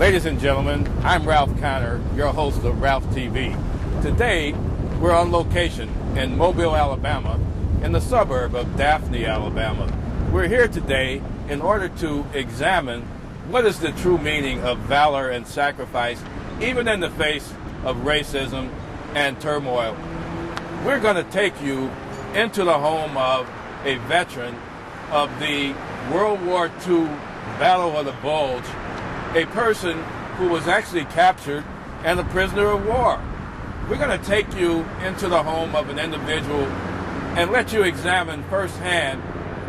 Ladies and gentlemen, I'm Ralph Connor, your host of Ralph TV. Today, we're on location in Mobile, Alabama, in the suburb of Daphne, Alabama. We're here today in order to examine what is the true meaning of valor and sacrifice, even in the face of racism and turmoil. We're going to take you into the home of a veteran of the World War II Battle of the Bulge, a person who was actually captured and a prisoner of war. We're going to take you into the home of an individual and let you examine firsthand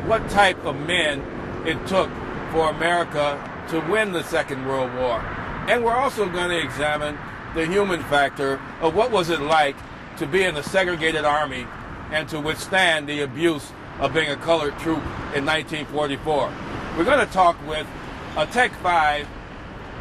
what type of men it took for America to win the Second World War. And we're also going to examine the human factor of what was it like to be in a segregated army and to withstand the abuse of being a colored troop in 1944. We're going to talk with a Tech 5,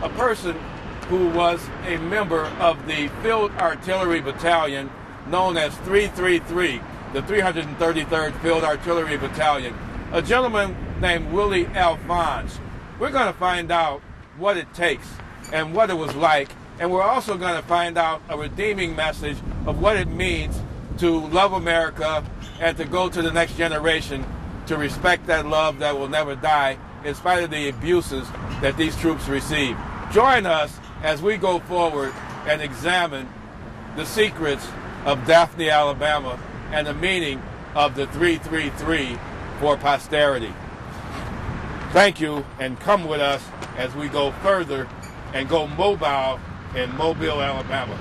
a person who was a member of the Field Artillery Battalion known as 333, the 333rd Field Artillery Battalion, a gentleman named Willie Alphonse. We're going to find out what it takes and what it was like, and we're also going to find out a redeeming message of what it means to love America and to go to the next generation to respect that love that will never die in spite of the abuses that these troops receive. Join us as we go forward and examine the secrets of Daphne, Alabama, and the meaning of the 333 for posterity. Thank you, and come with us as we go further and go mobile in Mobile, Alabama.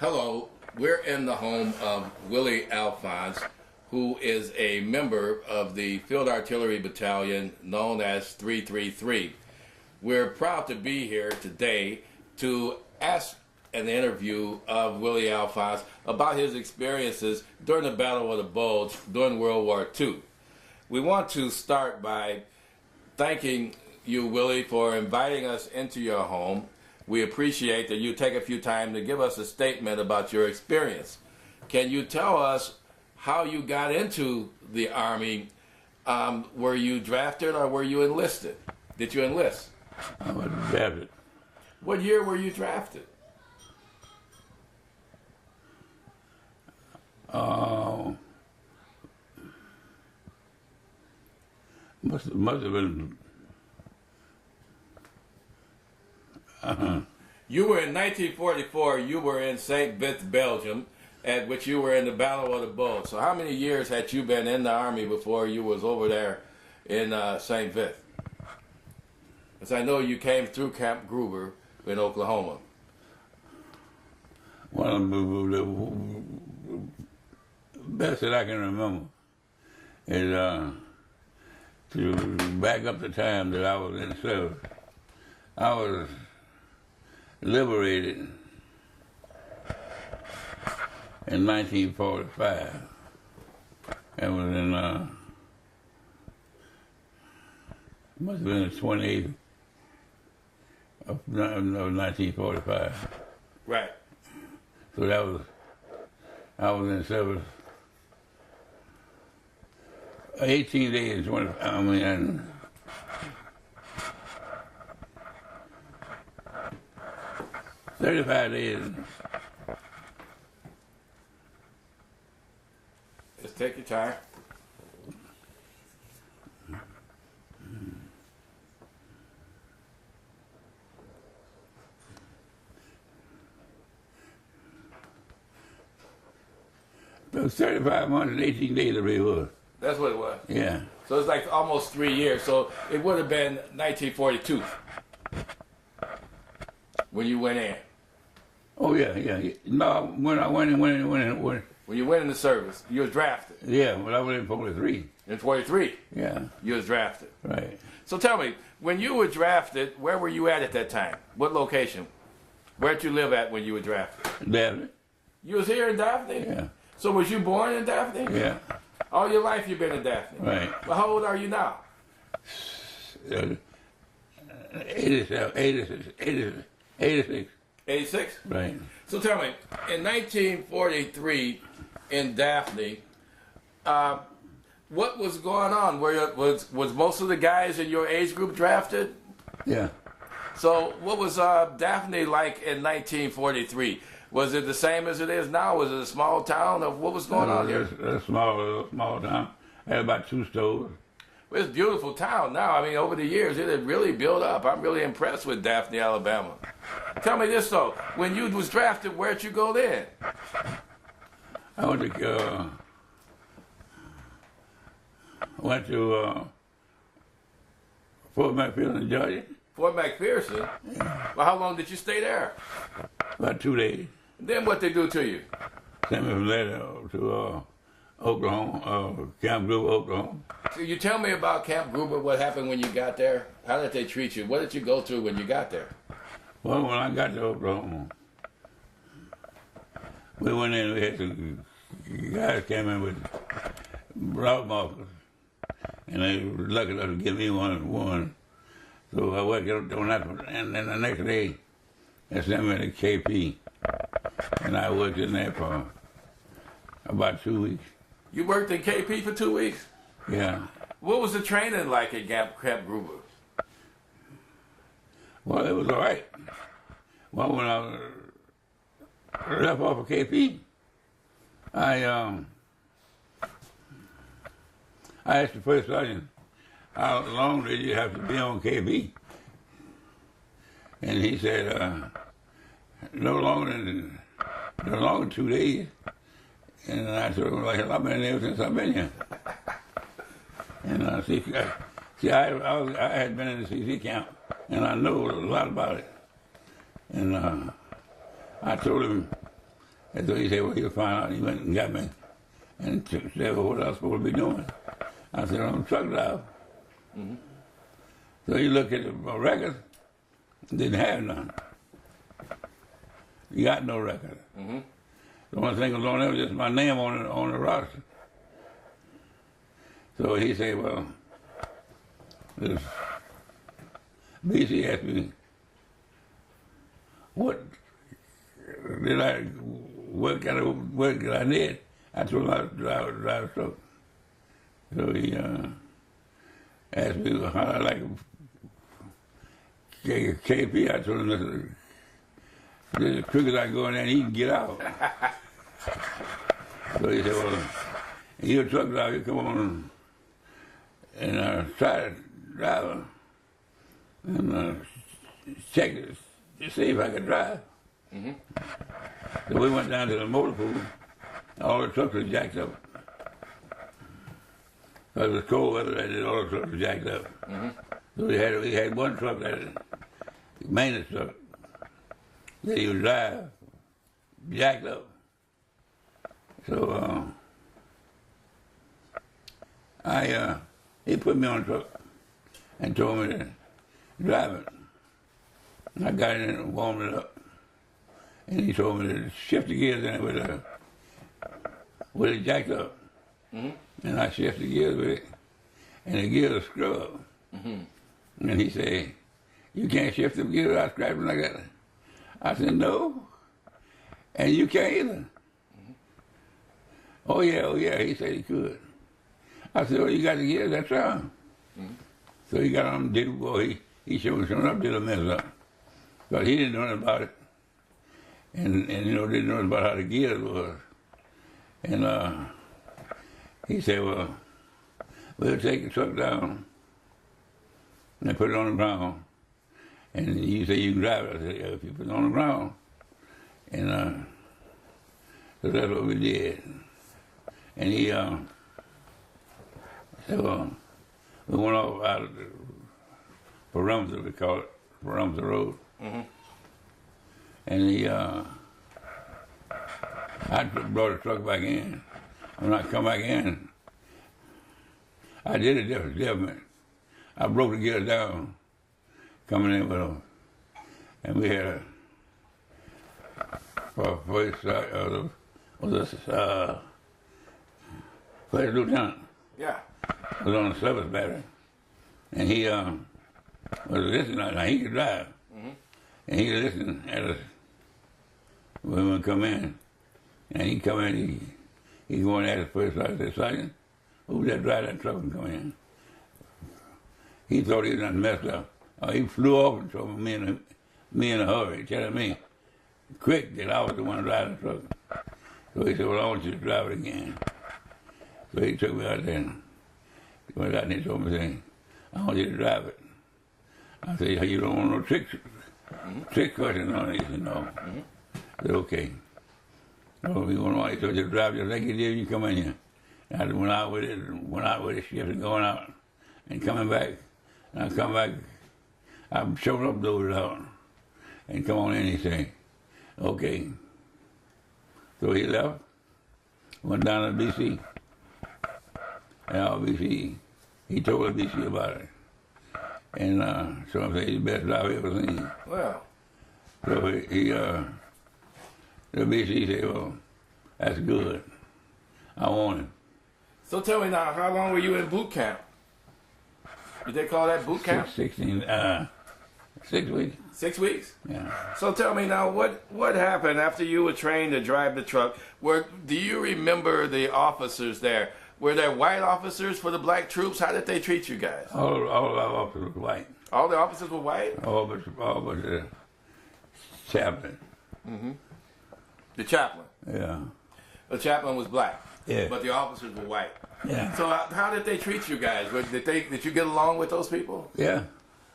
Hello, we're in the home of Willie Alphonse, who is a member of the Field Artillery Battalion known as 333. We're proud to be here today to ask an interview of Willie Alphonse about his experiences during the Battle of the Bulge during World War II. We want to start by thanking you, Willie, for inviting us into your home. We appreciate that you take a few time to give us a statement about your experience. Can you tell us how you got into the Army? Were you drafted or were you enlisted? Did you enlist? I was drafted. What year were you drafted? Must have been. You were in 1944, you were in St. Vith, Belgium, at which you were in the Battle of the Bulge. So how many years had you been in the Army before you was over there in St. Vith? Because I know you came through Camp Gruber in Oklahoma. One of the best that I can remember is to back up the time that I was in service. I was liberated in 1945. It was in, must have been the 28th of 1945. Right. So that was, I was in service 18 days, 35 days. Just take your time. It was 35 months and 18 days, I believe it was. That's what it was. Yeah. So it's like almost 3 years. So it would have been 1942 when you went in. Oh, yeah. No, when I went in. When you went in the service, you was drafted. Yeah, when I was in 43. In 43, Yeah. you was drafted. Right. So tell me, when you were drafted, where were you at that time? What location? Where'd you live at when you were drafted? Daphne. You was here in Daphne? Yeah. So was you born in Daphne? Yeah. All your life you've been in Daphne? Right. Well, how old are you now? 86. 86? Right. So tell me, in 1943 in Daphne, what was going on? Was most of the guys in your age group drafted? Yeah. So what was Daphne like in 1943? Was it the same as it is now? Was it a small town? Or what was going on here? A small town. I had about 2 stores. Well, it's a beautiful town now. I mean, over the years, it had really built up. I'm really impressed with Daphne, Alabama. Tell me this, though. When you was drafted, where'd you go then? I went to Fort McPherson, Georgia. Fort McPherson? Yeah. Well, how long did you stay there? About 2 days. Then what they do to you? Sent me from there to Oklahoma, Camp Gruber, Oklahoma. So you tell me about Camp Gruber, what happened when you got there? How did they treat you? What did you go through when you got there? Well, when I got to Oklahoma, we went in, we had some guys came in with route markers, and they were lucky enough to give me one. So I worked on that, and then the next day, they sent me to KP, and I worked in there for about 2 weeks. You worked in KP for 2 weeks? Yeah. What was the training like at Camp Gruber? Well, it was all right. Well, when I left off of KP, I asked the first sergeant, how long did you have to be on KP? And he said, no longer than 2 days. And I told him, like, I've been there since I've been here. And I had been in the CC camp, and I know a lot about it. And I told him, and so he said, well, he'll find out. He went and got me and said, well, what I was supposed to be doing. I said, I'm a truck driver. Mm-hmm. So he looked at my record, didn't have none. He got no record. Mm-hmm. The only thing was on there was just my name on the roster. So he said, well, this BC asked me, what kind of work did I need? I told him I was drive a truck. So he asked me how I like KP. I told him, this is the quickest I can go in there and he can get out. So he said, well, you're a truck driver, you come on and try to drive and check it to see if I could drive. Mm-hmm. So we went down to the motor pool. All the trucks were jacked up. Because it was cold weather, that did, all the trucks were jacked up. Mm-hmm. So we had one truck, that maintenance truck, that he would drive, jacked up. So he put me on the truck and told me to drive it. And I got in and warmed it up. And he told me to shift the gears in it with it jacked up. Mm-hmm. And I shifted the gears with it. And the gears screw up. Mm-hmm. And he said, you can't shift the gears without scrapping like that. I said, no. And you can't either. Mm-hmm. Oh yeah, he said he could. I said, well, you got the gears, that's right. Mm-hmm. So he got on, he showed me something up, did a mess up. But he didn't know nothing about it. And didn't know nothing about how the gears was. And he said, well, we'll take the truck down and put it on the ground. And you say you can drive it. I said, yeah, if you put it on the ground. And so that's what we did. And he so we went off out of the perimeter, we call it, perimeter road. Mm-hmm. And he, I brought the truck back in. When I come back in, I did it different. I broke the gear down, coming in with him. And we had first lieutenant. Yeah. Was on the service battery. And he was listening. Now he could drive. Mm-hmm. And he listened at us when we come in. And he come in, he go in at us first. I said, Sergeant, who that drive that truck and come in? He thought he was done messed up. He flew off and told me in a hurry, telling me quick that I was the one driving the truck. So he said, well, I want you to drive it again. So he took me out there and went out and he told me, I want you to drive it. I said, you don't want no trick question on it? He said, no. Mm-hmm. I said, okay. So he told you to drive just like you did when you come in here. And I went out with it, shift and going out and coming back. And I come back, I showed up those out and come on in, he said, okay. So he left, went down to BC. And BC, he told the BC about it. And so I said, he's the best driver I've ever seen. Wow. So the BC said, well, that's good. I want him. So tell me now, how long were you in boot camp? Did they call that boot camp? 6 weeks. 6 weeks? Yeah. So tell me now, what happened after you were trained to drive the truck? Do you remember the officers there? Were there white officers for the black troops? How did they treat you guys? All of our officers were white. All the officers were white? All but the chaplain. Mm-hmm. The chaplain? Yeah. The chaplain was black? Yeah. But the officers were white? Yeah. So how did they treat you guys? Did you get along with those people? Yeah.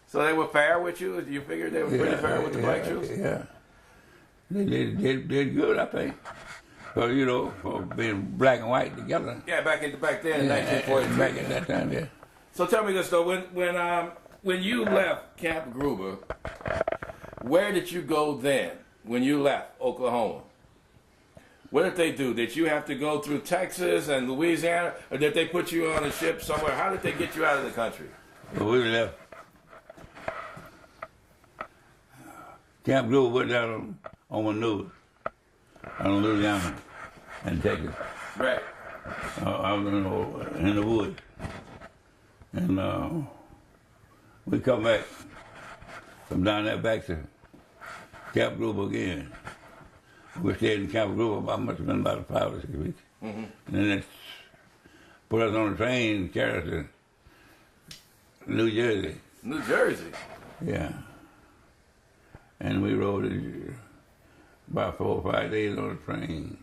So they were fair with you? You figured they were pretty fair with the black troops? Yeah. They did good, I think. So, you know, for being black and white together. Yeah, back then in 1942. Back at that time, yeah. So tell me this though, when you left Camp Gruber, where did you go then? When you left Oklahoma, what did they do? Did you have to go through Texas and Louisiana, or did they put you on a ship somewhere? How did they get you out of the country? Well, we left. Camp Gruber went down on Maneuver, on Louisiana and Texas. Right. I was in the woods. And we come back from down there back to Camp Gruber again. We stayed in Camp Gruber, must have been about 5 or 6 weeks. Mm-hmm. And then they put us on a train and carried us to New Jersey. New Jersey? Yeah. And we rode about 4 or 5 days on the train.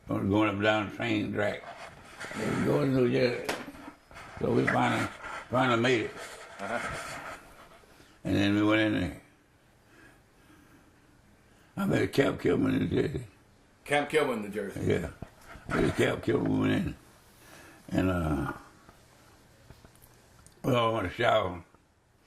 Going up and down the train track. We go to New Jersey. So we finally made it. Uh-huh. And then we went in there. I met at Camp Kilburn, New Jersey. Camp Kilburn, New Jersey? Yeah. We at Camp Kilburn, we went in. And we all went to shower.